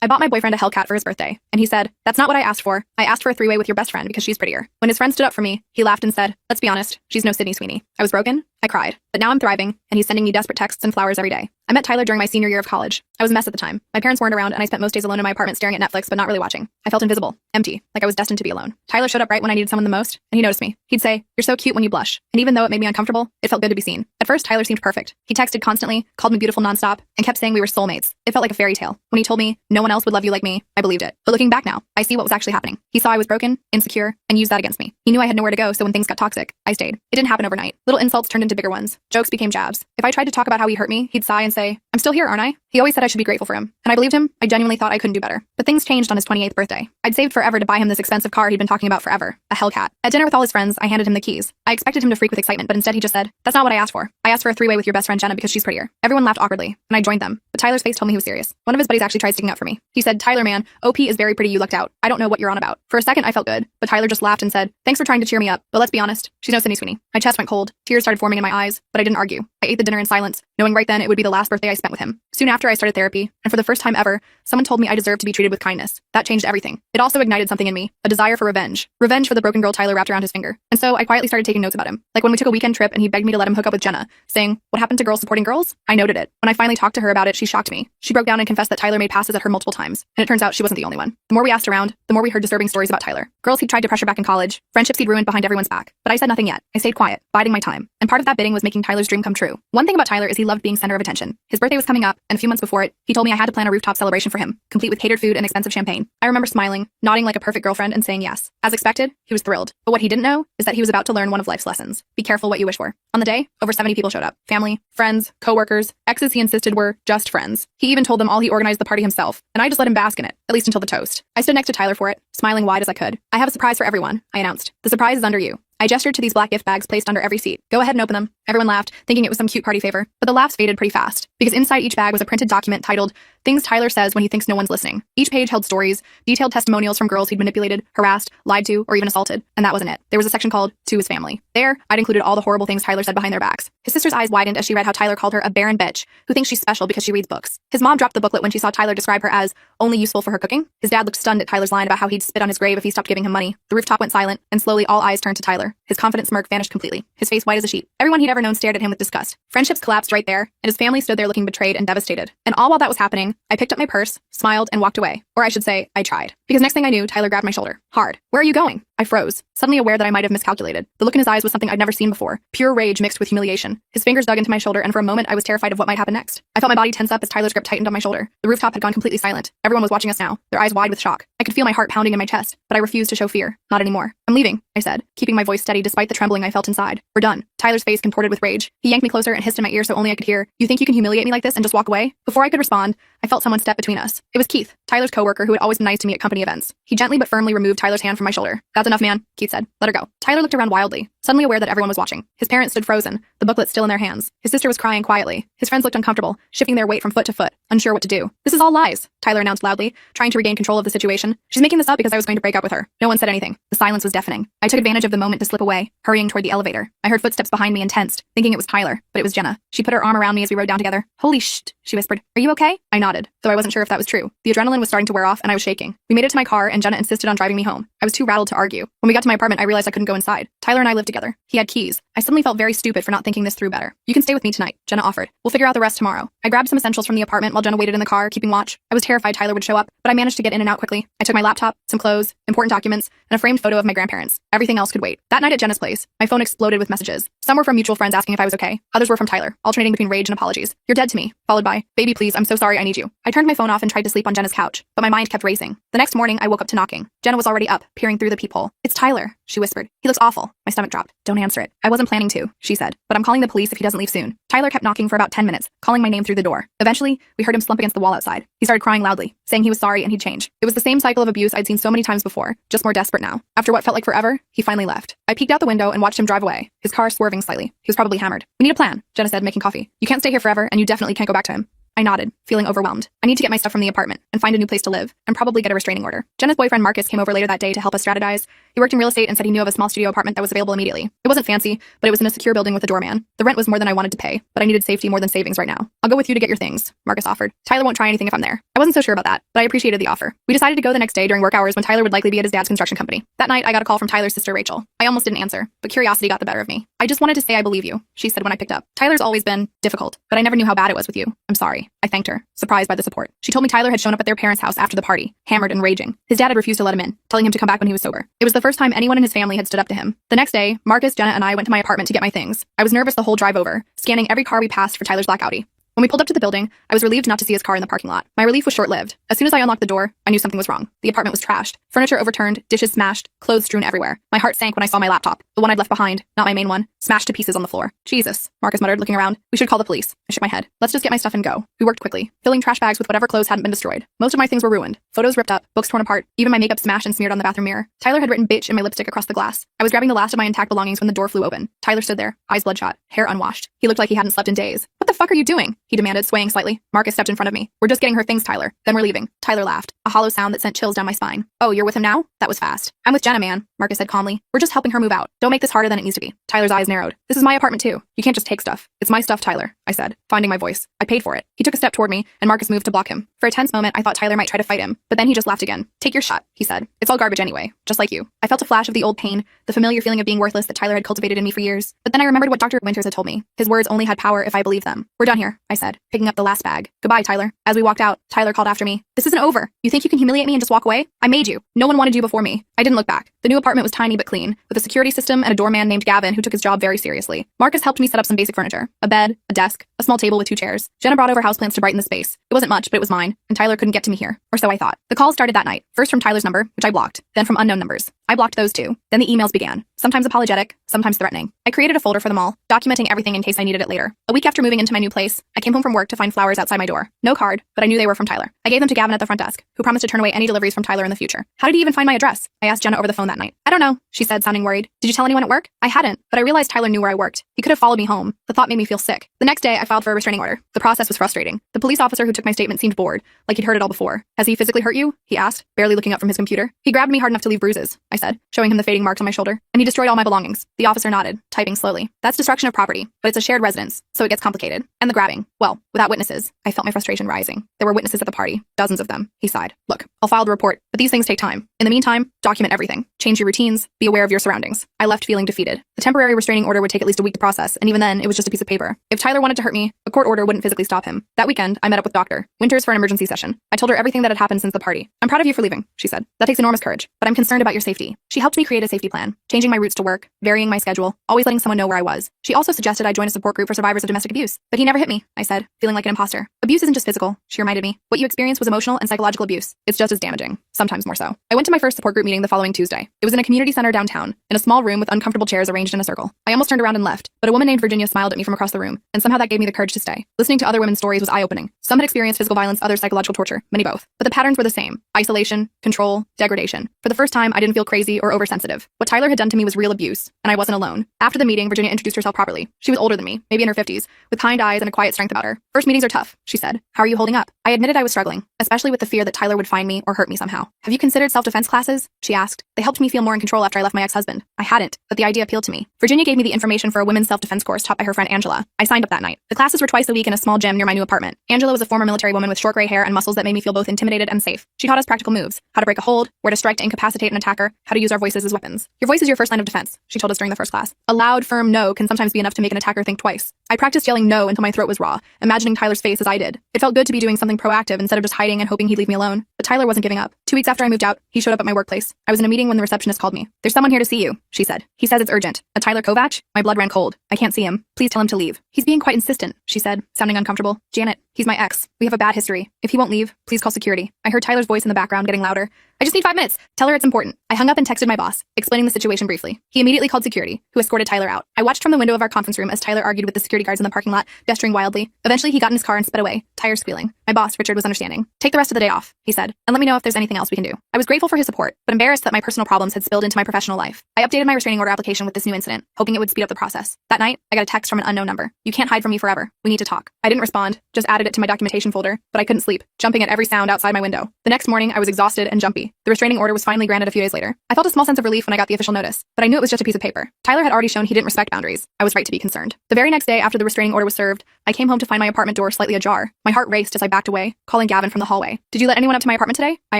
I bought my boyfriend a Hellcat for his birthday, and he said, "That's not what I asked for. I asked for a three-way with your best friend because she's prettier." When his friend stood up for me, he laughed and said, "Let's be honest, she's no Sydney Sweeney." I was broken. I cried. But now I'm thriving, and he's sending me desperate texts and flowers every day. I met Tyler during my senior year of college. I was a mess at the time. My parents weren't around, and I spent most days alone in my apartment staring at Netflix but not really watching. I felt invisible, empty, like I was destined to be alone. Tyler showed up right when I needed someone the most, and he noticed me. He'd say, "You're so cute when you blush." And even though it made me uncomfortable, it felt good to be seen. At first, Tyler seemed perfect. He texted constantly, called me beautiful nonstop, and kept saying we were soulmates. It felt like a fairy tale. When he told me no one else would love you like me, I believed it. But looking back now, I see what was actually happening. He saw I was broken, insecure, and used that against me. He knew I had nowhere to go, so when things got toxic, I stayed. It didn't happen overnight. Little insults turned into bigger ones. Jokes became jabs. If I tried to talk about how he hurt me, he'd sigh and say, "I'm still here, aren't I?" He always said I should be grateful for him. And I believed him. I genuinely thought I couldn't do better. But things changed on his 28th birthday. I'd saved forever to buy him this expensive car he'd been talking about forever. A Hellcat. At dinner with all his friends, I handed him the keys. I expected him to freak with excitement, but instead he just said, "That's not what I asked for. I asked for a three-way with your best friend Jenna because she's prettier." Everyone laughed awkwardly, and I joined them. But Tyler's face told me he was serious. One of his buddies actually tried sticking up for me. He said, "Tyler, man, OP is very pretty, you lucked out. I don't know what you're on about." For a second, I felt good, but Tyler just laughed and said, "Thanks for trying to cheer me up, but let's be honest, she's no Sydney Sweeney." My chest went cold. Tears started forming in my eyes, but I didn't argue. I ate the dinner in silence, knowing right then it would be the last birthday I spent with him. Soon after, I started therapy, and for the first time ever, someone told me I deserved to be treated with kindness. That changed everything. It also ignited something in me, a desire for revenge. Revenge for the broken girl Tyler wrapped around his finger. And so I quietly started taking notes about him. Like when we took a weekend trip and he begged me to let him hook up with Jenna, saying, "What happened to girls supporting girls?" I noted it. When I finally talked to her about it, she shocked me. She broke down and confessed that Tyler made passes at her multiple times, and it turns out she wasn't the only one. The more we asked around, the more we heard disturbing stories about Tyler. Girls he'd tried to pressure back in college, friendships he'd ruined behind everyone's back. But I said nothing yet. I stayed quiet, biding my time. And part of that bidding was making Tyler's dream come true. One thing about Tyler is he loved being center of attention. His birthday was coming up, and a few months before it, he told me I had to plan a rooftop celebration for him, complete with catered food and expensive champagne. I remember smiling, nodding like a perfect girlfriend, and saying yes. As expected, he was thrilled. But what he didn't know is that he was about to learn one of life's lessons. Be careful what you wish for. On the day, over 70 people showed up. Family, friends, coworkers, exes he insisted were just friends. He even told them all he organized the party himself, and I just let him bask in it, at least until the toast. I stood next to Tyler for it, smiling wide as I could. "I have a surprise for everyone," I announced. "The surprise is under you." I gestured to these black gift bags placed under every seat. "Go ahead and open them." Everyone laughed, thinking it was some cute party favor. But the laughs faded pretty fast, because inside each bag was a printed document titled, "Things Tyler Says When He Thinks No One's Listening." Each page held stories, detailed testimonials from girls he'd manipulated, harassed, lied to, or even assaulted. And that wasn't it. There was a section called "To His Family." There, I'd included all the horrible things Tyler said behind their backs. His sister's eyes widened as she read how Tyler called her a barren bitch who thinks she's special because she reads books. His mom dropped the booklet when she saw Tyler describe her as only useful for her cooking. His dad looked stunned at Tyler's line about how he'd spit on his grave if he stopped giving him money. The rooftop went silent, and slowly all eyes turned to Tyler. His confident smirk vanished completely, his face white as a sheet. Everyone he'd ever known stared at him with disgust. Friendships collapsed right there, and his family stood there looking betrayed and devastated. And all while that was happening, I picked up my purse, smiled, and walked away. Or I should say, I tried. Because next thing I knew, Tyler grabbed my shoulder. Hard. "Where are you going?" I froze, suddenly aware that I might have miscalculated. The look in his eyes was something I'd never seen before. Pure rage mixed with humiliation. His fingers dug into my shoulder, and for a moment I was terrified of what might happen next. I felt my body tense up as Tyler's grip tightened on my shoulder. The rooftop had gone completely silent. Everyone was watching us now, their eyes wide with shock. I could feel my heart pounding in my chest, but I refused to show fear. Not anymore. "I'm leaving," I said, keeping my voice steady despite the trembling I felt inside. "We're done." Tyler's face contorted with rage. He yanked me closer and hissed in my ear so only I could hear, "You think you can humiliate me like this and just walk away?" Before I could respond, I felt someone step between us. It was Keith, Tyler's coworker who had always been nice to me at company events. He gently but firmly removed Tyler's hand from my shoulder. "That's enough, man," Keith said. "Let her go." Tyler looked around wildly, suddenly aware that everyone was watching. His parents stood frozen, the booklet still in their hands. His sister was crying quietly. His friends looked uncomfortable, shifting their weight from foot to foot, unsure what to do. "This is all lies," Tyler announced loudly, trying to regain control of the situation. "She's making this up because I was going to break up with her." No one said anything. The silence was deafening. I took advantage of the moment to slip away, hurrying toward the elevator. I heard footsteps behind me and tensed, thinking it was Tyler, but it was Jenna. She put her arm around me as we rode down together. "Holy shit," she whispered. "Are you okay?" I nodded, though I wasn't sure if that was true. The adrenaline was starting to wear off, and I was shaking. We made it to my car, and Jenna insisted on driving me home. I was too rattled to argue. When we got to my apartment, I realized I couldn't go inside. Tyler and I lived together. He had keys. I suddenly felt very stupid for not thinking this through better. "You can stay with me tonight," Jenna offered. "We'll figure out the rest tomorrow." I grabbed some essentials from the apartment while Jenna waited in the car, keeping watch. I was terrified Tyler would show up, but I managed to get in and out quickly. I took my laptop, some clothes, important documents, and a framed photo of my grandparents. Everything else could wait. That night at Jenna's place, my phone exploded with messages. Some were from mutual friends asking if I was okay. Others were from Tyler, alternating between rage and apologies. "You're dead to me," followed by, "Baby, please, I'm so sorry, I need you." I turned my phone off and tried to sleep on Jenna's couch, but my mind kept racing. The next morning, I woke up to knocking. Jenna was already up, peering through the peephole. "It's Tyler," she whispered. "He looks awful." My stomach dropped. "Don't answer it." "I wasn't planning to," she said, "but I'm calling the police if he doesn't leave soon." Tyler kept knocking for about 10 minutes, calling my name through the door. Eventually, we heard him slump against the wall outside. He started crying loudly, saying he was sorry and he'd change. It was the same cycle of abuse I'd seen so many times before, just more desperate now. After what felt like forever, he finally left. I peeked out the window and watched him drive away, his car swerving slightly. He was probably hammered. "We need a plan," Jenna said, making coffee. "You can't stay here forever, and you definitely can't go back to him." I nodded, feeling overwhelmed. I need to get my stuff from the apartment and find a new place to live and probably get a restraining order. Jenna's boyfriend Marcus came over later that day to help us strategize. He worked in real estate and said he knew of a small studio apartment that was available immediately. It wasn't fancy, but it was in a secure building with a doorman. The rent was more than I wanted to pay, but I needed safety more than savings right now. I'll go with you to get your things, Marcus offered. Tyler won't try anything if I'm there. I wasn't so sure about that, but I appreciated the offer. We decided to go the next day during work hours when Tyler would likely be at his dad's construction company. That night, I got a call from Tyler's sister Rachel. I almost didn't answer, but curiosity got the better of me. I just wanted to say I believe you, she said when I picked up. Tyler's always been difficult, but I never knew how bad it was with you. I'm sorry. I thanked her, surprised by the support. She told me Tyler had shown up at their parents' house after the party, hammered and raging. His dad had refused to let him in, telling him to come back when he was sober. It was the first time anyone in his family had stood up to him. The next day, Marcus, Jenna, and I went to my apartment to get my things. I was nervous the whole drive over, scanning every car we passed for Tyler's black Audi. When we pulled up to the building, I was relieved not to see his car in the parking lot. My relief was short-lived. As soon as I unlocked the door, I knew something was wrong. The apartment was trashed, furniture overturned, dishes smashed, clothes strewn everywhere. My heart sank when I saw my laptop, the one I'd left behind, not my main one, smashed to pieces on the floor. Jesus, Marcus muttered, looking around. We should call the police. I shook my head. Let's just get my stuff and go. We worked quickly, filling trash bags with whatever clothes hadn't been destroyed. Most of my things were ruined, photos ripped up, books torn apart, even my makeup smashed and smeared on the bathroom mirror. Tyler had written bitch in my lipstick across the glass. I was grabbing the last of my intact belongings when the door flew open. Tyler stood there, eyes bloodshot, hair unwashed. He looked like he hadn't slept in days. What the fuck are you doing? He demanded, swaying slightly. Marcus stepped in front of me. We're just getting her things, Tyler. Then we're leaving. Tyler laughed, a hollow sound that sent chills down my spine. Oh, you're with him now? That was fast. I'm with Jenna, man, Marcus said calmly. We're just helping her move out. Don't make this harder than it needs to be. Tyler's eyes narrowed. This is my apartment too. You can't just take stuff. It's my stuff, Tyler, I said, finding my voice. I paid for it. He took a step toward me, and Marcus moved to block him. For a tense moment, I thought Tyler might try to fight him, but then he just laughed again. Take your shot, he said. It's all garbage anyway, just like you. I felt a flash of the old pain, the familiar feeling of being worthless that Tyler had cultivated in me for years. But then I remembered what Dr. Winters had told me. His words only had power if I believed them. We're done here, I said, picking up the last bag. Goodbye, Tyler. As we walked out, Tyler called after me. This isn't over. You think you can humiliate me and just walk away? I made you. No one wanted you before me. I didn't look back. The new apartment was tiny but clean, with a security system and a doorman named Gavin who took his job very seriously. Marcus helped me set up some basic furniture. A bed, a desk, a small table with 2 chairs. Jenna brought over houseplants to brighten the space. It wasn't much, but it was mine, and Tyler couldn't get to me here. Or so I thought. The calls started that night, first from Tyler's number, which I blocked, then from unknown numbers. I blocked those too. Then the emails began, sometimes apologetic, sometimes threatening. I created a folder for them all, documenting everything in case I needed it later. A week after moving into my new place, I came home from work to find flowers outside my door. No card, but I knew they were from Tyler. I gave them to Gavin at the front desk, who promised to turn away any deliveries from Tyler in the future. How did he even find my address? I asked Jenna over the phone that night. I don't know, she said, sounding worried. Did you tell anyone at work? I hadn't, but I realized Tyler knew where I worked. He could have followed me home. The thought made me feel sick. The next day, I filed for a restraining order. The process was frustrating. The police officer who took my statement seemed bored, like he'd heard it all before. Has he physically hurt you? He asked, barely looking up from his computer. He grabbed me hard enough to leave bruises, I said, showing him the fading marks on my shoulder. And he destroyed all my belongings. The officer nodded, typing slowly. That's destruction of property, but it's a shared residence, so it gets complicated. And the grabbing. Well, without witnesses. I felt my frustration rising. There were witnesses at the party, dozens of them. He sighed. Look, I'll file the report, but these things take time. In the meantime, document everything. Change your routines. Be aware of your surroundings. I left feeling defeated. The temporary restraining order would take at least a week to process, and even then, it was just a piece of paper. If Tyler wanted to hurt me, a court order wouldn't physically stop him. That weekend, I met up with Dr. Winters for an emergency session. I told her everything that had happened since the party. I'm proud of you for leaving, she said. That takes enormous courage, but I'm concerned about your safety. She helped me create a safety plan, changing my routes to work, varying my schedule, always letting someone know where I was. She also suggested I join a support group for survivors of domestic abuse, but he never hit me, I said, feeling like an imposter. Abuse isn't just physical, she reminded me. What you experienced was emotional and psychological abuse. It's just as damaging, sometimes more so. I went to my first support group meeting the following Tuesday. It was in a community center downtown, in a small room with uncomfortable chairs arranged in a circle. I almost turned around and left, but a woman named Virginia smiled at me from across the room, and somehow that gave me the courage to stay. Listening to other women's stories was eye-opening. Some had experienced physical violence, others psychological torture, many both. But the patterns were the same. Isolation, control, degradation. For the first time, I didn't feel crazy or oversensitive. What Tyler had done to me was real abuse, and I wasn't alone. After the meeting, Virginia introduced herself properly. She was older than me, maybe in her 50s, with kind eyes and a quiet strength about her. First meetings are tough, she said. How are you holding up? I admitted I was struggling, especially with the fear that Tyler would find me or hurt me somehow. Have you considered self-defense classes? She asked. They helped me feel more in control after I left my ex-husband. I hadn't, but the idea appealed to me. Virginia gave me the information for a women's self-defense course taught by her friend Angela. I signed up that night. The classes were twice a week in a small gym near my new apartment. Angela was a former military woman with short gray hair and muscles that made me feel both intimidated and safe. She taught us practical moves, how to break a hold, where to strike to incapacitate an attacker, how to use our voices as weapons. Your voice is your first line of defense, she told us during the first class. A loud, firm no can sometimes be enough to make an attacker think twice. I practiced yelling no until my throat was raw, imagining Tyler's face as I did. It felt good to be doing something proactive instead of just hiding and hoping he'd leave me alone. But Tyler wasn't giving up. 2 weeks after I moved out, he showed up at my workplace. I was in a meeting when the receptionist called me. There's someone here to see you, she said. He says it's urgent. A Tyler Kovach? My blood ran cold. I can't see him. Please tell him to leave. He's being quite insistent, she said, sounding uncomfortable. Janet, he's my ex. We have a bad history. If he won't leave, please call security. I heard Tyler's voice in the background getting louder. I just need 5 minutes. Tell her it's important. I hung up and texted my boss, explaining the situation briefly. He immediately called security, who escorted Tyler out. I watched from the window of our conference room as Tyler argued with the security guards in the parking lot, gesturing wildly. Eventually, he got in his car and sped away, tires squealing. My boss, Richard, was understanding. Take the rest of the day off, he said, and let me know if there's anything else we can do. I was grateful for his support, but embarrassed that my personal problems had spilled into my professional life. I updated my restraining order application with this new incident, hoping it would speed up the process. That night, I got a text from an unknown number. You can't hide from me forever. We need to talk. I didn't respond, just added added it to my documentation folder, but I couldn't sleep, jumping at every sound outside my window. The next morning, I was exhausted and jumpy. The restraining order was finally granted a few days later. I felt a small sense of relief when I got the official notice, but I knew it was just a piece of paper. Tyler had already shown he didn't respect boundaries. I was right to be concerned. The very next day after the restraining order was served, I came home to find my apartment door slightly ajar. My heart raced as I backed away, calling Gavin from the hallway. "Did you let anyone up to my apartment today?" I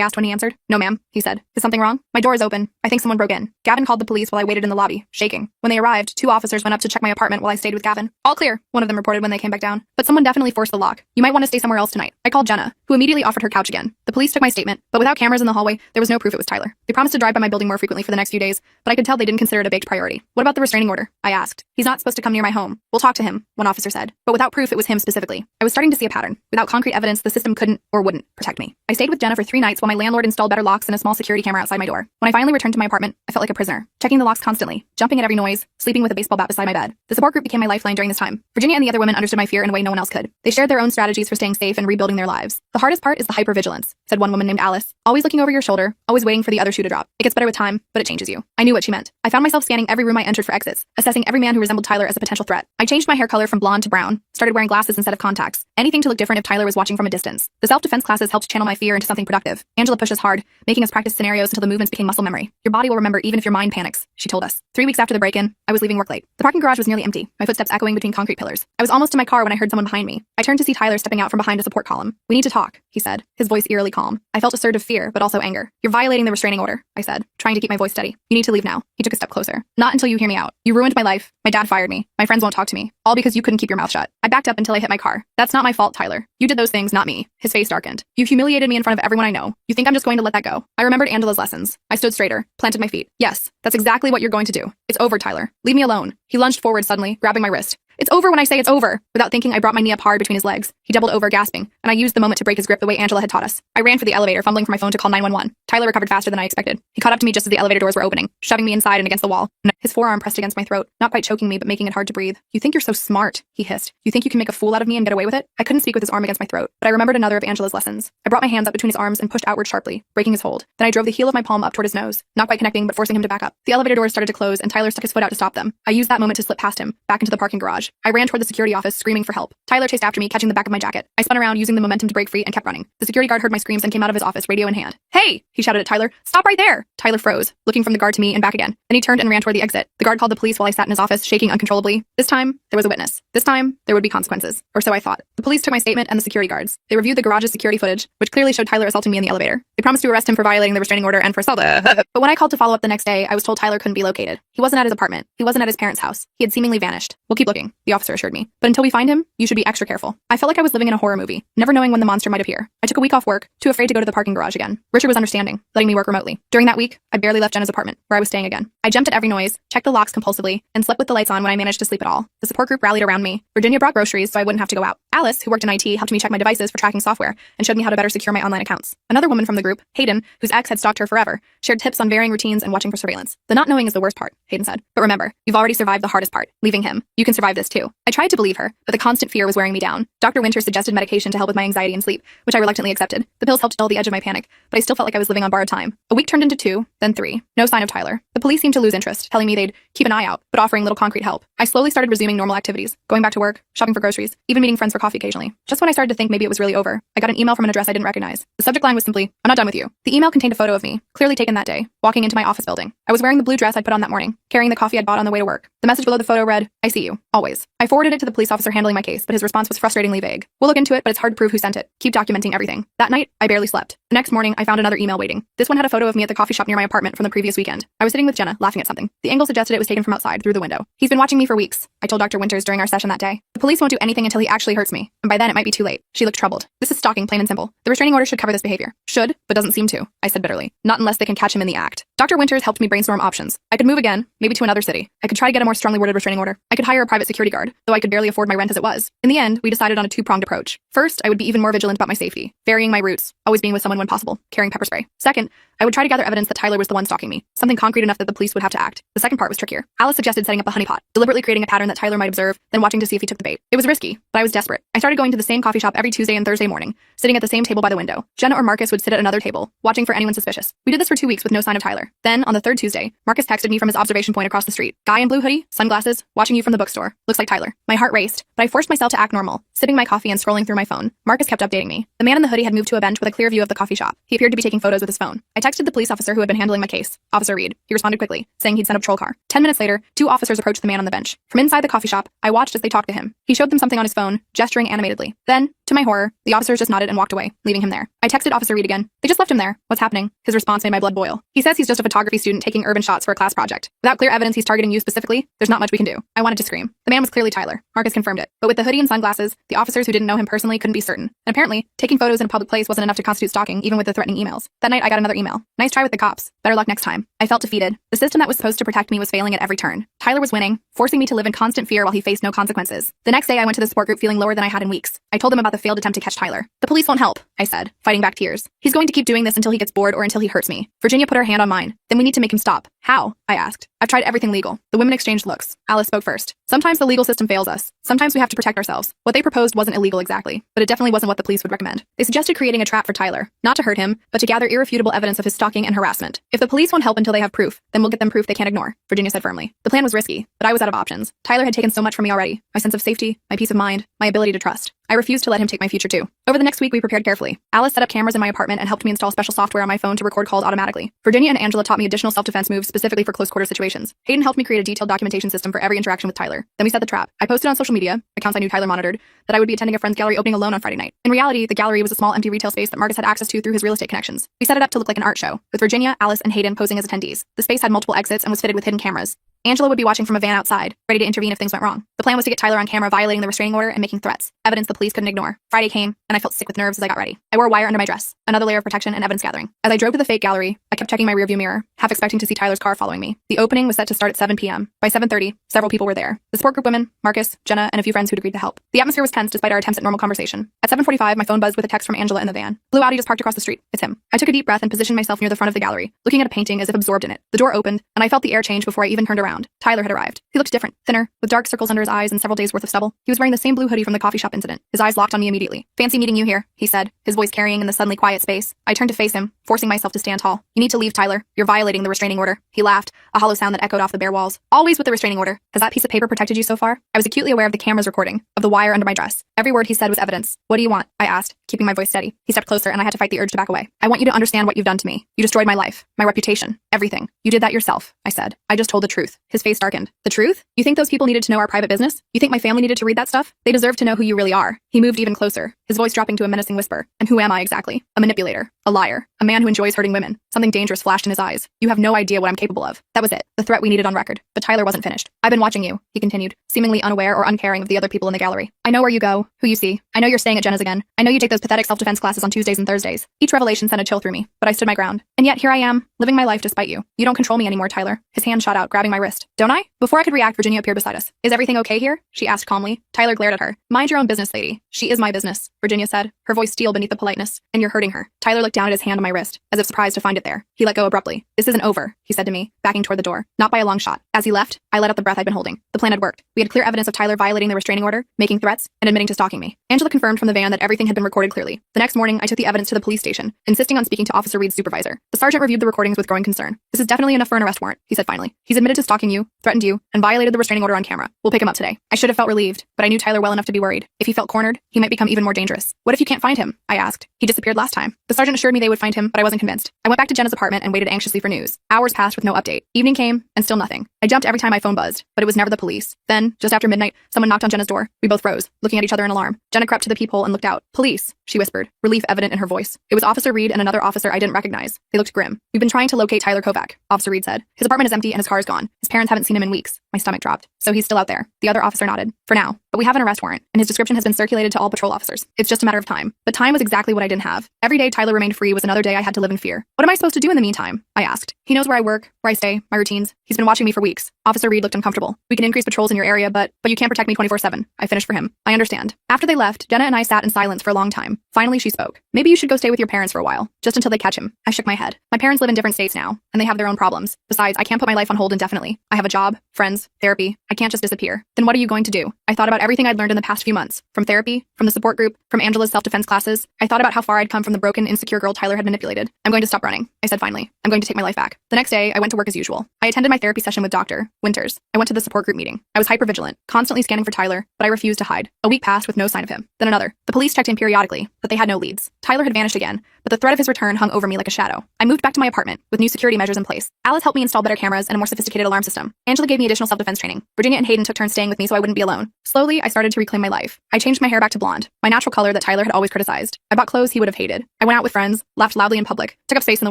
asked when he answered. "No, ma'am," he said. "Is something wrong?" "My door is open. I think someone broke in." Gavin called the police while I waited in the lobby, shaking. When they arrived, 2 officers went up to check my apartment while I stayed with Gavin. "All clear," one of them reported when they came back down. "But someone definitely forced the lock. You might want to stay somewhere else tonight." I called Jenna, who immediately offered her couch again. The police took my statement, but without cameras in the hallway, there was no proof it was Tyler. They promised to drive by my building more frequently for the next few days, but I could tell they didn't consider it a baked priority. "What about the restraining order?" I asked. "He's not supposed to come near my home. We'll talk to him," one officer said. But without proof it was him specifically. I was starting to see a pattern. Without concrete evidence, the system couldn't or wouldn't protect me. I stayed with Jenna for 3 nights while my landlord installed better locks and a small security camera outside my door. When I finally returned to my apartment, I felt like a prisoner, checking the locks constantly, jumping at every noise, sleeping with a baseball bat beside my bed. The support group became my lifeline during this time. Virginia and the other women understood my fear in a way no one else could. They shared their own strategies for staying safe and rebuilding their lives. "The hardest part is the hypervigilance," said one woman named Alice. "Always looking over your shoulder, always waiting for the other shoe to drop. It gets better with time, but it changes you." I knew what she meant. I found myself scanning every room I entered for exits, assessing every man who resembled Tyler as a potential threat. I changed my hair color from blonde to brown, started wearing glasses instead of contacts, anything to look different if Tyler was watching from a distance. The self-defense classes helped channel my fear into something productive. Angela pushed us hard, making us practice scenarios until the movements became muscle memory. "Your body will remember even if your mind panics," she told us. 3 weeks after the break-in, I was leaving work late. The parking garage was nearly empty, my footsteps echoing between concrete pillars. I was almost to my car when I heard someone behind me. I turned to see Tyler stepping out from behind a support column. "We need to talk," he said, his voice eerily calm. I felt a surge of fear, but also anger. "You're violating the restraining order," I said, trying to keep my voice steady. "You need to leave now." He took a step closer. "Not until you hear me out. You ruined my life. My dad fired me. My friends won't talk to me. All because you couldn't keep your mouth shut." I backed up until I hit my car. "That's not my fault, Tyler. You did those things, not me." His face darkened. "You humiliated me in front of everyone I know. You think I'm just going to let that go?" I remembered Angela's lessons. I stood straighter, planted my feet. "Yes, that's exactly what you're going to do. It's over, Tyler. Leave me alone." He lunged forward suddenly, grabbing my wrist. "It's over when I say it's over." Without thinking, I brought my knee up hard between his legs. He doubled over, gasping, and I used the moment to break his grip the way Angela had taught us. I ran for the elevator, fumbling for my phone to call 911. Tyler recovered faster than I expected. He caught up to me just as the elevator doors were opening, shoving me inside and against the wall. His forearm pressed against my throat, not quite choking me, but making it hard to breathe. "You think you're so smart," he hissed. "You think you can make a fool out of me and get away with it?" I couldn't speak with his arm against my throat, but I remembered another of Angela's lessons. I brought my hands up between his arms and pushed outward sharply, breaking his hold. Then I drove the heel of my palm up toward his nose, not quite connecting, but forcing him to back up. The elevator doors started to close, and Tyler stuck his foot out to stop them. I used that moment to slip past him, back into the parking garage. I ran toward the security office, screaming for help. Tyler chased after me, catching the back of my jacket. I spun around, using the momentum to break free, and kept running. The security guard heard my screams and came out of his office, radio in hand. "Hey!" he shouted at Tyler. "Stop right there!" Tyler froze, looking from the guard to me and back again. Then he turned and ran toward the exit. The guard called the police while I sat in his office, shaking uncontrollably. This time, there was a witness. This time, there would be consequences. Or so I thought. The police took my statement and the security guards. They reviewed the garage's security footage, which clearly showed Tyler assaulting me in the elevator. They promised to arrest him for violating the restraining order and for assault. But when I called to follow up the next day, I was told Tyler couldn't be located. He wasn't at his apartment. He wasn't at his parents' house. He had seemingly vanished. "We'll keep looking," the officer assured me. "But until we find him, you should be extra careful." I felt like I was living in a horror movie, never knowing when the monster might appear. I took a week off work, too afraid to go to the parking garage again. Richard was understanding, letting me work remotely. During that week, I barely left Jenna's apartment, where I was staying again. I jumped at every noise, checked the locks compulsively, and slept with the lights on when I managed to sleep at all. The support group rallied around me. Virginia brought groceries so I wouldn't have to go out. Alice, who worked in IT, helped me check my devices for tracking software and showed me how to better secure my online accounts. Another woman from the group, Hayden, whose ex had stalked her forever, shared tips on varying routines and watching for surveillance. "The not knowing is the worst part," Hayden said. "But remember, you've already survived the hardest part, leaving him. You can survive this too." I tried to believe her, but the constant fear was wearing me down. Dr. Winters suggested medication to help with my anxiety and sleep, which I reluctantly accepted. The pills helped dull the edge of my panic, but I still felt like I was living on borrowed time. A week turned into 2, then 3. No sign of Tyler. The police seemed to lose interest, telling me they'd keep an eye out, but offering little concrete help. I slowly started resuming normal activities, going back to work, shopping for groceries, even meeting friends for coffee occasionally. Just when I started to think maybe it was really over, I got an email from an address I didn't recognize. The subject line was simply, "I'm not done with you." The email contained a photo of me, clearly taken that day, walking into my office building. I was wearing the blue dress I'd put on that morning, carrying the coffee I'd bought on the way to work. The message below the photo read, "I see you, always." I forwarded it to the police officer handling my case, but his response was frustratingly vague. "We'll look into it, but it's hard to prove who sent it. Keep documenting everything." That night, I barely slept. The next morning, I found another email waiting. This one had a photo of me at the coffee shop near my apartment from the previous weekend. I was sitting with Jenna, laughing at something. The angle suggested it was taken from outside, through the window. "He's been watching me for weeks," I told Dr. Winters during our session that day. "The police won't do anything until he actually hurts me, and by then it might be too late." She looked troubled. "This is stalking, plain and simple. The restraining order should cover this behavior." "Should, but doesn't seem to," I said bitterly. "Not unless they can catch him in the act." Dr. Winters helped me brainstorm options. I could move again, maybe to another city. I could try to get a more strongly worded restraining order. I could hire a private security guard, though I could barely afford my rent as it was. In the end, we decided on a 2-pronged approach. First, I would be even more vigilant about my safety, varying my routes, always being with someone when possible, carrying pepper spray. Second, I would try to gather evidence that Tyler was the one stalking me, something concrete enough that the police would have to act. The second part was trickier. Alice suggested setting up a honeypot, deliberately creating a pattern that Tyler might observe, then watching to see if he took the bait. It was risky, but I was desperate. I started going to the same coffee shop every Tuesday and Thursday morning, sitting at the same table by the window. Jenna or Marcus would sit at another table, watching for anyone suspicious. We did this for 2 weeks with no sign of Tyler. Then, on the third Tuesday, Marcus texted me from his observation point across the street. Guy in blue hoodie, sunglasses, watching you from the bookstore. Looks like Tyler. My heart raced, but I forced myself to act normal, sipping my coffee and scrolling through my phone. Marcus kept updating me. The man in the hoodie had moved to a bench with a clear view of the coffee shop. He appeared to be taking photos with his phone. I texted the police officer who had been handling my case, Officer Reed. He responded quickly, saying he'd sent a patrol car. 10 minutes later, 2 officers approached the man on the bench. From inside the coffee shop, I watched as they talked to him. He showed them something on his phone, gesturing animatedly. Then, to my horror, the officers just nodded and walked away, leaving him there. I texted Officer Reed again. They just left him there. What's happening? His response made my blood boil. He says he's just a photography student taking urban shots for a class project. Without clear evidence he's targeting you specifically, there's not much we can do. I wanted to scream. The man was clearly Tyler. Marcus confirmed it. But with the hoodie and sunglasses, the officers who didn't know him personally couldn't be certain. And apparently, taking photos in a public place wasn't enough to constitute stalking, even with the threatening emails. That night, I got another email. Nice try with the cops. Better luck next time. I felt defeated. The system that was supposed to protect me was failing at every turn. Tyler was winning, forcing me to live in constant fear while he faced no consequences. The next day, I went to the support group feeling lower than I had in weeks. I told them about the failed attempt to catch Tyler. The police won't help, I said, fighting back tears. He's going to keep doing this until he gets bored or until he hurts me. Virginia put her hand on mine. Then we need to make him stop. How? I asked. I've tried everything legal. The women exchanged looks. Alice spoke first. Sometimes the legal system fails us. Sometimes we have to protect ourselves. What they proposed wasn't illegal exactly, but it definitely wasn't what the police would recommend. They suggested creating a trap for Tyler, not to hurt him, but to gather irrefutable evidence of his stalking and harassment. If the police won't help until they have proof, then we'll get them proof they can't ignore, Virginia said firmly. The plan was risky, but I was out of options. Tyler had taken so much from me already. My sense of safety, my peace of mind, my ability to trust. I refused to let him take my future too. Over the next week, we prepared carefully. Alice set up cameras in my apartment and helped me install special software on my phone to record calls automatically. Virginia and Angela taught me additional self-defense moves specifically for close-quarter situations. Hayden helped me create a detailed documentation system for every interaction with Tyler. Then we set the trap. I posted on social media, accounts I knew Tyler monitored, that I would be attending a friend's gallery opening alone on Friday night. In reality, the gallery was a small empty retail space that Marcus had access to through his real estate connections. We set it up to look like an art show, with Virginia, Alice, and Hayden posing as attendees. The space had multiple exits and was fitted with hidden cameras. Angela would be watching from a van outside, ready to intervene if things went wrong. The plan was to get Tyler on camera violating the restraining order and making threats, evidence the police couldn't ignore. Friday came, and I felt sick with nerves as I got ready. I wore a wire under my dress, another layer of protection and evidence gathering. As I drove to the fake gallery, I kept checking my rearview mirror, half expecting to see Tyler's car following me. The opening was set to start at 7 p.m. By 7:30, several people were there. The support group women, Marcus, Jenna, and a few friends who'd agreed to help. The atmosphere was tense despite our attempts at normal conversation. At 7:45, my phone buzzed with a text from Angela in the van. Blue Audi just parked across the street. It's him. I took a deep breath and positioned myself near the front of the gallery, looking at a painting as if absorbed in it. The door opened, and I felt the air change before I even turned around. Tyler had arrived. He looked different, thinner, with dark circles under his eyes and several days' worth of stubble. He was wearing the same blue hoodie from the coffee shop incident. His eyes locked on me immediately. Fancy meeting you here, he said, his voice carrying in the suddenly quiet space. I turned to face him, forcing myself to stand tall. You need to leave, Tyler. You're violating the restraining order. He laughed, a hollow sound that echoed off the bare walls. Always with the restraining order. Has that piece of paper protected you so far? I was acutely aware of the camera's recording, of the wire under my dress. Every word he said was evidence. What do you want? I asked, keeping my voice steady. He stepped closer, and I had to fight the urge to back away. I want you to understand what you've done to me. You destroyed my life, my reputation, everything. You did that yourself, I said. I just told the truth. His face darkened. The truth? You think those people needed to know our private business? You think my family needed to read that stuff? They deserve to know who you really are. He moved even closer, his voice dropping to a menacing whisper. And who am I exactly? A manipulator, a liar, a man who enjoys hurting women. Something dangerous flashed in his eyes. You have no idea what I'm capable of. That was it, the threat we needed on record. But Tyler wasn't finished. I've been watching you, he continued, seemingly unaware or uncaring of the other people in the gallery. I know where you go, who you see. I know you're staying at Jenna's again. I know you take those pathetic self-defense classes on Tuesdays and Thursdays. Each revelation sent a chill through me, but I stood my ground. And yet here I am, living my life despite you. You don't control me anymore, Tyler. His hand shot out, grabbing my wrist. Don't I? Before I could react, Virginia appeared beside us. Is everything okay here? She asked calmly. Tyler glared at her. Mind your own business, lady. She is my business, Virginia said, her voice steel beneath the politeness. And you're hurting her. Tyler looked down at his hand on my wrist, as if surprised to find it there. He let go abruptly. This isn't over, he said to me, backing toward the door. Not by a long shot. As he left, I let out the breath I'd been holding. The plan had worked. We had clear evidence of Tyler violating the restraining order, making threats, and admitting to stalking me. Angela confirmed from the van that everything had been recorded clearly. The next morning, I took the evidence to the police station, insisting on speaking to Officer Reed's supervisor. The sergeant reviewed the recordings with growing concern. This is definitely enough for an arrest warrant, he said finally. He's admitted to stalking you, threatened you, and violated the restraining order on camera. We'll pick him up today. I should have felt relieved, but I knew Tyler well enough to be worried. If he felt cornered, he might become even more dangerous. What if you can't find him? I asked. He disappeared last time. The sergeant assured me they would find him, but I wasn't convinced. I went back to Jenna's apartment and waited anxiously for news. Hours passed with no update. Evening came, and still nothing. I jumped every time my phone buzzed, but it was never the police. Then, just after midnight, someone knocked on Jenna's door. We both froze, looking at each other in alarm. Jenna crept to the peephole and looked out. Police, she whispered, relief evident in her voice. It was Officer Reed and another officer I didn't recognize. They looked grim. We've been trying to locate Tyler Kovac, Officer Reed said. His apartment is empty and his car is gone. His parents haven't seen him in weeks. My stomach dropped. So he's still out there. The other officer nodded. For now. But we have an arrest warrant, and his description has been circulated to all patrol officers. It's just a matter of time. But time was exactly what I didn't have. Every day Tyler remained free was another day I had to live in fear. What am I supposed to do in the meantime? I asked. He knows where I work, where I stay, my routines. He's been watching me for weeks. Officer Reed looked uncomfortable. We can increase patrols in your area, but you can't protect me 24/7. I finished for him. I understand. After they left, Jenna and I sat in silence for a long time. Finally, she spoke. Maybe you should go stay with your parents for a while, just until they catch him. I shook my head. My parents live live in different states now, and they have their own problems. Besides, I can't put my life on hold indefinitely. I have a job, friends, therapy. I can't just disappear. Then what are you going to do? I thought about everything I'd learned in the past few months. From therapy, from the support group, from Angela's self-defense classes. I thought about how far I'd come from the broken, insecure girl Tyler had manipulated. I'm going to stop running. I said finally. I'm going to take my life back. The next day, I went to work as usual. I attended my therapy session with Dr. Winters. I went to the support group meeting. I was hypervigilant, constantly scanning for Tyler, but I refused to hide. A week passed with no sign of him. Then another. The police checked in periodically, but they had no leads. Tyler had vanished again, but the threat of his return hung over me like a shadow. I moved back to my apartment with new security measures in place. Alice helped me install better cameras and a more sophisticated alarm system. Angela gave me additional self-defense training. Virginia and Hayden took turns staying with me so I wouldn't be alone. Slowly, I started to reclaim my life. I changed my hair back to blonde, my natural color that Tyler had always criticized. I bought clothes he would have hated. I went out with friends, laughed loudly in public, took up space in the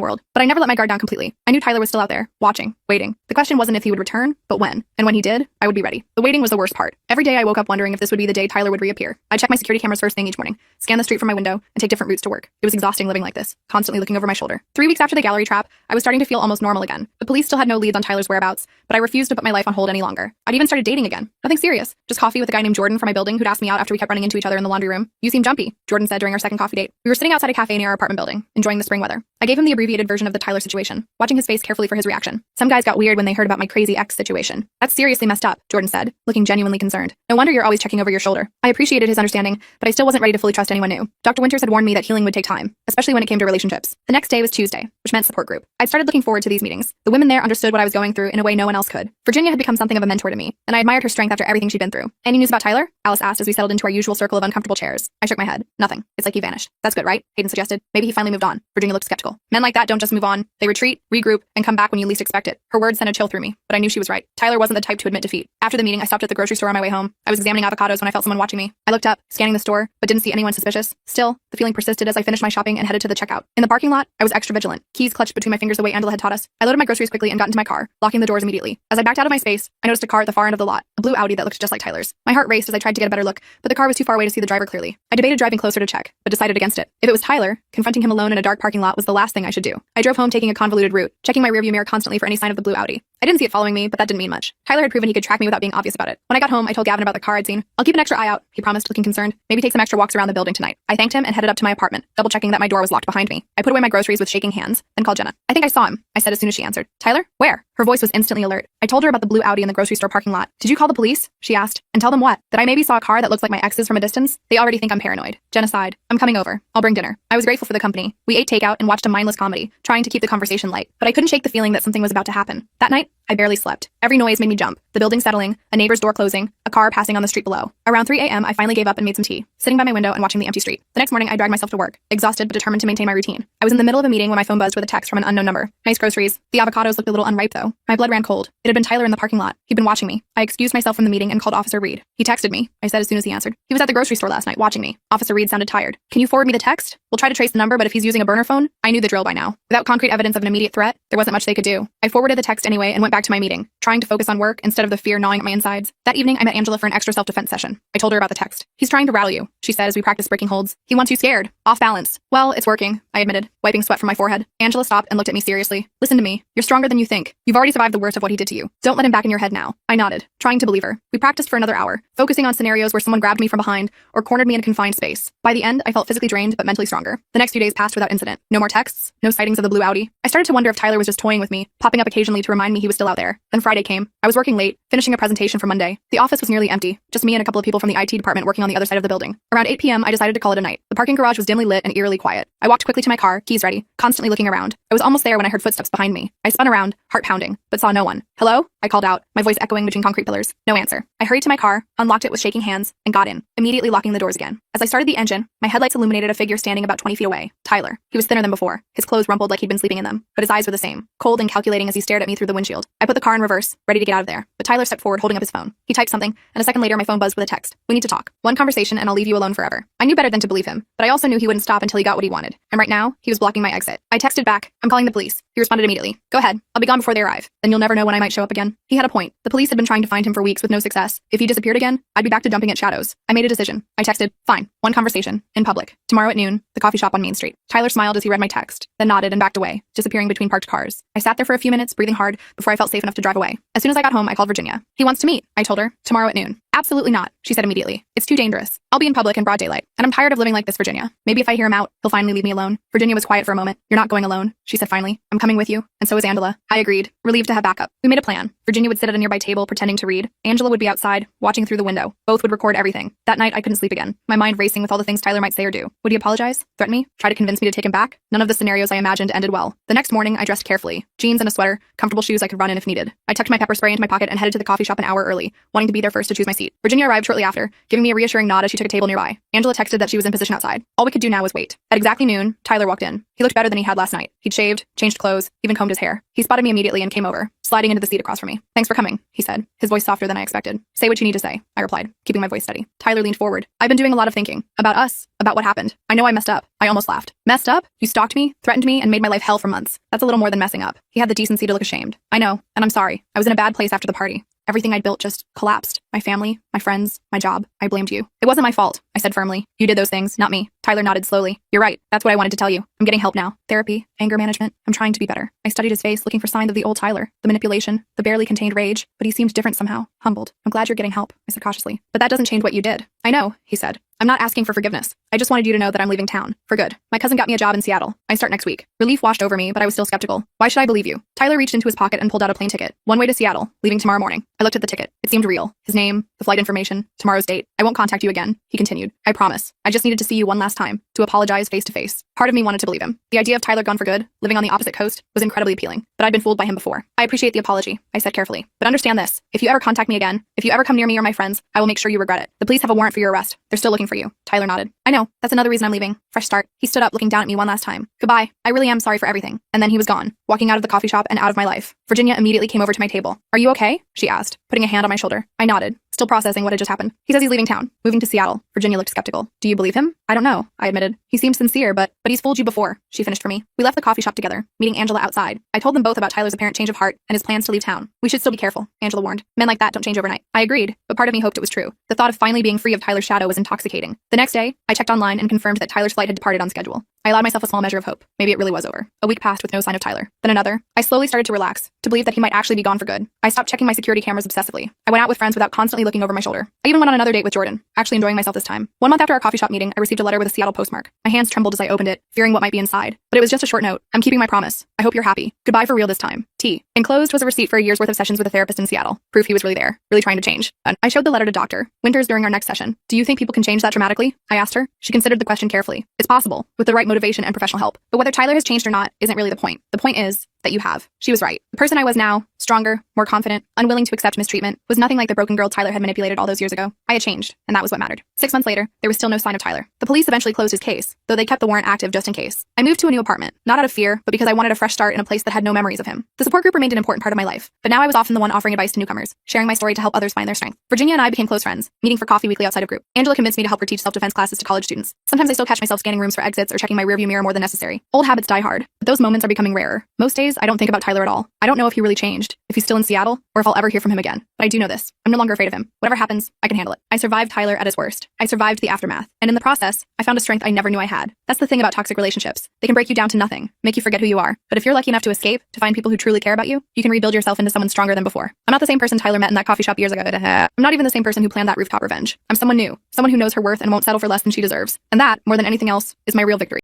world. But I never let my guard down completely. I knew Tyler was still out there, watching, waiting. The question wasn't if he would return, but when. And when he did, I would be ready. The waiting was the worst part. Every day I woke up wondering if this would be the day Tyler would reappear. I'd check my security cameras first thing each morning, scan the street from my window, and take different routes to work. It was exhausting living like this, constantly looking over my shoulder. 3 weeks after the gallery trap, I was starting to feel almost normal again. The police still had no leads on Tyler's whereabouts, but I refused to put my life on hold any longer. I'd even started dating again. Nothing serious. Just coffee with a guy named Jordan from my building who'd asked me out after we kept running into each other in the laundry room. You seem jumpy, Jordan said during our second coffee date. We were sitting outside a cafe near our apartment building, enjoying the spring weather. I gave him the abbreviated version of the Tyler situation, watching his face carefully for his reaction. Some guys got weird when they heard about my crazy ex situation. That's seriously messed up, Jordan said, looking genuinely concerned. No wonder you're always checking over your shoulder. I appreciated his understanding, but I still wasn't ready to fully trust anyone new. Dr. Winters had warned me that healing would take time, especially when it came to relationships. The next day was Tuesday, which meant support group. I'd started looking forward to these meetings. The women there understood what I was going through in a way no one else could. Virginia had become something of a mentor to me, and I admired her strength after everything she'd been through. Any news about Tyler? Alice asked as we settled into our usual circle of uncomfortable chairs. I shook my head. Nothing. It's like he vanished. That's good, right? Hayden suggested. Maybe he finally moved on. Virginia looked skeptical. Men like that don't just move on. They retreat, regroup, and come back when you least expect it. Her words sent a chill through me, but I knew she was right. Tyler wasn't the type to admit defeat. After the meeting, I stopped at the grocery store on my way home. I was examining avocados when I felt someone watching me. I looked up, scanning the store, but didn't see anyone suspicious. Still, the feeling persisted as I finished my shopping and headed to the checkout. In the parking lot, I was extra vigilant, keys clutched between my fingers the way Angela had taught us. I loaded my groceries quickly and got into my car, locking the doors immediately. As I backed out of my space, I noticed a car at the far end of the lot, a blue Audi that looked just like Tyler's. My heart raced as I tried to get a better look, but the car was too far away to see the driver clearly. I debated driving closer to check, but decided against it. If it was Tyler, confronting him alone in a dark parking lot was the last thing I should do. I drove home taking a convoluted route, checking my rearview mirror constantly for any sign of the blue Audi. I didn't see it following me, but that didn't mean much. Tyler had proven he could track me without being obvious about it. When I got home, I told Gavin about the car I'd seen. I'll keep an extra eye out, he promised, looking concerned. Maybe take some extra walks around the building tonight. I thanked him and headed up to my apartment, double-checking that my door was locked behind me. I put away my groceries with shaking hands, then called Jenna. I think I saw him, I said as soon as she answered. Tyler? Where? Her voice was instantly alert. I told her about the blue Audi in the grocery store parking lot. Did you call the police? She asked. And tell them what? That I maybe saw a car that looks like my ex's from a distance? They already think I'm paranoid. Jenna sighed. I'm coming over. I'll bring dinner. I was grateful for the company. We ate takeout and watched a mindless comedy, trying to keep the conversation light. But I couldn't shake the feeling that something was about to happen. That night, I barely slept. Every noise made me jump. The building settling, a neighbor's door closing, a car passing on the street below. Around 3 a.m., I finally gave up and made some tea, sitting by my window and watching the empty street. The next morning, I dragged myself to work, exhausted but determined to maintain my routine. I was in the middle of a meeting when my phone buzzed with a text from an unknown number. Nice groceries. The avocados looked a little unripe, though. My blood ran cold. It had been Tyler in the parking lot. He'd been watching me. I excused myself from the meeting and called Officer Reed. He texted me, I said as soon as he answered. He was at the grocery store last night, watching me. Officer Reed sounded tired. Can you forward me the text? We'll try to trace the number, but if he's using a burner phone, I knew the drill by now. Without concrete evidence of an immediate threat, there wasn't much they could do. I forwarded the text anyway and went back to my meeting, trying to focus on work instead of the fear gnawing at my insides. That evening, I met Angela for an extra self-defense session. I told her about the text. He's trying to rattle you, she said as we practiced breaking holds. He wants you scared, off balance. Well, it's working, I admitted, wiping sweat from my forehead. Angela stopped and looked at me seriously. Listen to me. You're stronger than you think. You've already survived the worst of what he did to you. Don't let him back in your head now. I nodded, trying to believe her. We practiced for another hour, focusing on scenarios where someone grabbed me from behind or cornered me in a confined space. By the end, I felt physically drained but mentally stronger. The next few days passed without incident. No more texts, no sightings of the blue Audi. I started to wonder if Tyler was just toying with me, popping up occasionally to remind me he was still out there. Then Friday came. I was working late, finishing a presentation for Monday. The office was nearly empty, just me and a couple of people from the IT department working on the other side of the building. Around 8 p.m., I decided to call it a night. The parking garage was dimly lit and eerily quiet. I walked quickly to my car, keys ready, constantly looking around. I was almost there when I heard footsteps behind me. I spun around, heart pounding, but saw no one. Hello? I called out, my voice echoing between concrete pillars. No answer. I hurried to my car, unlocked it with shaking hands, and got in, immediately locking the doors again. As I started the engine, my headlights illuminated a figure standing about 20 feet away. Tyler. He was thinner than before. His clothes rumpled like he'd been sleeping in them, but his eyes were the same, cold and calculating as he stared at me through the windshield. I put the car in reverse, ready to get out of there, but Tyler stepped forward holding up his phone. He typed something, and a second later my phone buzzed with a text. We need to talk. One conversation and I'll leave you alone forever. I knew better than to believe him, but I also knew he wouldn't stop until he got what he wanted. And right now, he was blocking my exit. I texted back, I'm calling the police. He responded immediately. Go ahead. I'll be gone before they arrive. Then you'll never know when I might show up again. He had a point. The police had been trying to find him for weeks with no success. If he disappeared again, I'd be back to dumping at shadows. I made a decision. I texted, fine. One conversation. In public. Tomorrow at noon. The coffee shop on Main Street. Tyler smiled as he read my text, then nodded and backed away, disappearing between parked cars. I sat there for a few minutes, breathing hard, before I felt safe enough to drive away. As soon as I got home, I called Virginia. He wants to meet, I told her. Tomorrow at noon. Absolutely not, she said immediately. It's too dangerous. I'll be in public in broad daylight, and I'm tired of living like this It's Virginia. Maybe if I hear him out, he'll finally leave me alone. Virginia was quiet for a moment. You're not going alone, she said finally. I'm coming with you, and so is Angela. I agreed, relieved to have backup. We made a plan. Virginia would sit at a nearby table pretending to read. Angela would be outside, watching through the window. Both would record everything. That night, I couldn't sleep again, my mind racing with all the things Tyler might say or do. Would he apologize? Threaten me? Try to convince me to take him back? None of the scenarios I imagined ended well. The next morning, I dressed carefully. Jeans and a sweater, comfortable shoes I could run in if needed. I tucked my pepper spray into my pocket and headed to the coffee shop an hour early, wanting to be there first to choose my seat. Virginia arrived shortly after, giving me a reassuring nod as she took a table nearby. Angela texted that she was in position outside. All we could do now was wait. At exactly noon, Tyler walked in. He looked better than he had last night. He'd shaved, changed clothes, even combed his hair. He spotted me immediately and came over, sliding into the seat across from me. Thanks for coming, he said, his voice softer than I expected. Say what you need to say, I replied, keeping my voice steady. Tyler leaned forward. I've been doing a lot of thinking. About us. About what happened. I know I messed up. I almost laughed. Messed up? You stalked me, threatened me, and made my life hell for months. That's a little more than messing up. He had the decency to look ashamed. I know, and I'm sorry. I was in a bad place after the party. Everything I'd built just collapsed. My family, my friends, my job. I blamed you. It wasn't my fault, I said firmly. You did those things, not me. Tyler nodded slowly. You're right. That's what I wanted to tell you. I'm getting help now. Therapy, anger management. I'm trying to be better. I studied his face, looking for signs of the old Tyler. The manipulation, the barely contained rage, but he seemed different somehow. Humbled. I'm glad you're getting help, I said cautiously. But that doesn't change what you did. I know, he said. I'm not asking for forgiveness. I just wanted you to know that I'm leaving town. For good. My cousin got me a job in Seattle. I start next week. Relief washed over me, but I was still skeptical. Why should I believe you? Tyler reached into his pocket and pulled out a plane ticket. One way to Seattle, leaving tomorrow morning. I looked at the ticket. It seemed real. His name, the flight information, tomorrow's date. I won't contact you again, he continued. I promise. I just needed to see you one last time, to apologize face to face. Part of me wanted to believe him. The idea of Tyler gone for good, living on the opposite coast, was incredibly appealing, but I'd been fooled by him before. I appreciate the apology, I said carefully. But understand this. If you ever contact me again, if you ever come near me or my friends, I will make sure you regret it. The police have a warrant for your arrest. They're still looking for you. Tyler nodded. I know. That's another reason I'm leaving. Fresh start. He stood up, looking down at me one last time. Goodbye. I really am sorry for everything. And then he was gone, walking out of the coffee shop and out of my life. Virginia immediately came over to my table. Are you okay? She asked, putting a hand on my shoulder. I nodded, still processing what had just happened. He says he's leaving town, moving to Seattle. Virginia looked skeptical. Do you believe him? I don't know, I admitted. He seemed sincere, but he's fooled you before, she finished for me. We left the coffee shop together, meeting Angela outside. I told them both about Tyler's apparent change of heart and his plans to leave town. We should still be careful, Angela warned. Men like that don't change overnight. I agreed, but part of me hoped it was true. The thought of finally being free of Tyler's shadow was intoxicating. The next day, I checked online and confirmed that Tyler's flight had departed on schedule. I allowed myself a small measure of hope. Maybe it really was over. A week passed with no sign of Tyler. Then another. I slowly started to relax, to believe that he might actually be gone for good. I stopped checking my security cameras obsessively. I went out with friends without constantly looking over my shoulder. I even went on another date with Jordan, actually enjoying myself this time. 1 month after our coffee shop meeting, I received a letter with a Seattle postmark. My hands trembled as I opened it, fearing what might be inside. But it was just a short note. I'm keeping my promise. I hope you're happy. Goodbye for real this time. T. Enclosed was a receipt for a year's worth of sessions with a therapist in Seattle. Proof he was really there, really trying to change. I showed the letter to Dr. Winters during our next session. Do you think people can change that dramatically? I asked her. She considered the question carefully. It's possible, with the right motivation and professional help. But whether Tyler has changed or not isn't really the point. The point is that you have. She was right. The person I was now, stronger, more confident, unwilling to accept mistreatment, was nothing like the broken girl Tyler had manipulated all those years ago. I had changed, and that was what mattered. 6 months later, there was still no sign of Tyler. The police eventually closed his case, though they kept the warrant active just in case. I moved to a new apartment, not out of fear, but because I wanted a fresh start in a place that had no memories of him. The support group remained an important part of my life, but now I was often the one offering advice to newcomers, sharing my story to help others find their strength. Virginia and I became close friends, meeting for coffee weekly outside of group. Angela convinced me to help her teach self-defense classes to college students. Sometimes I still catch myself scanning rooms for exits or checking my rearview mirror more than necessary. Old habits die hard, but those moments are becoming rarer. Most days, I don't think about Tyler at all. I don't know if he really changed, if he's still in Seattle, or if I'll ever hear from him again. But I do know this. I'm no longer afraid of him. Whatever happens, I can handle it. I survived Tyler at his worst. I survived the aftermath. And in the process, I found a strength I never knew I had. That's the thing about toxic relationships. They can break you down to nothing, make you forget who you are. But if you're lucky enough to escape, to find people who truly care about you, you can rebuild yourself into someone stronger than before. I'm not the same person Tyler met in that coffee shop years ago. I'm not even the same person who planned that rooftop revenge. I'm someone new, someone who knows her worth and won't settle for less than she deserves. And that, more than anything else, is my real victory.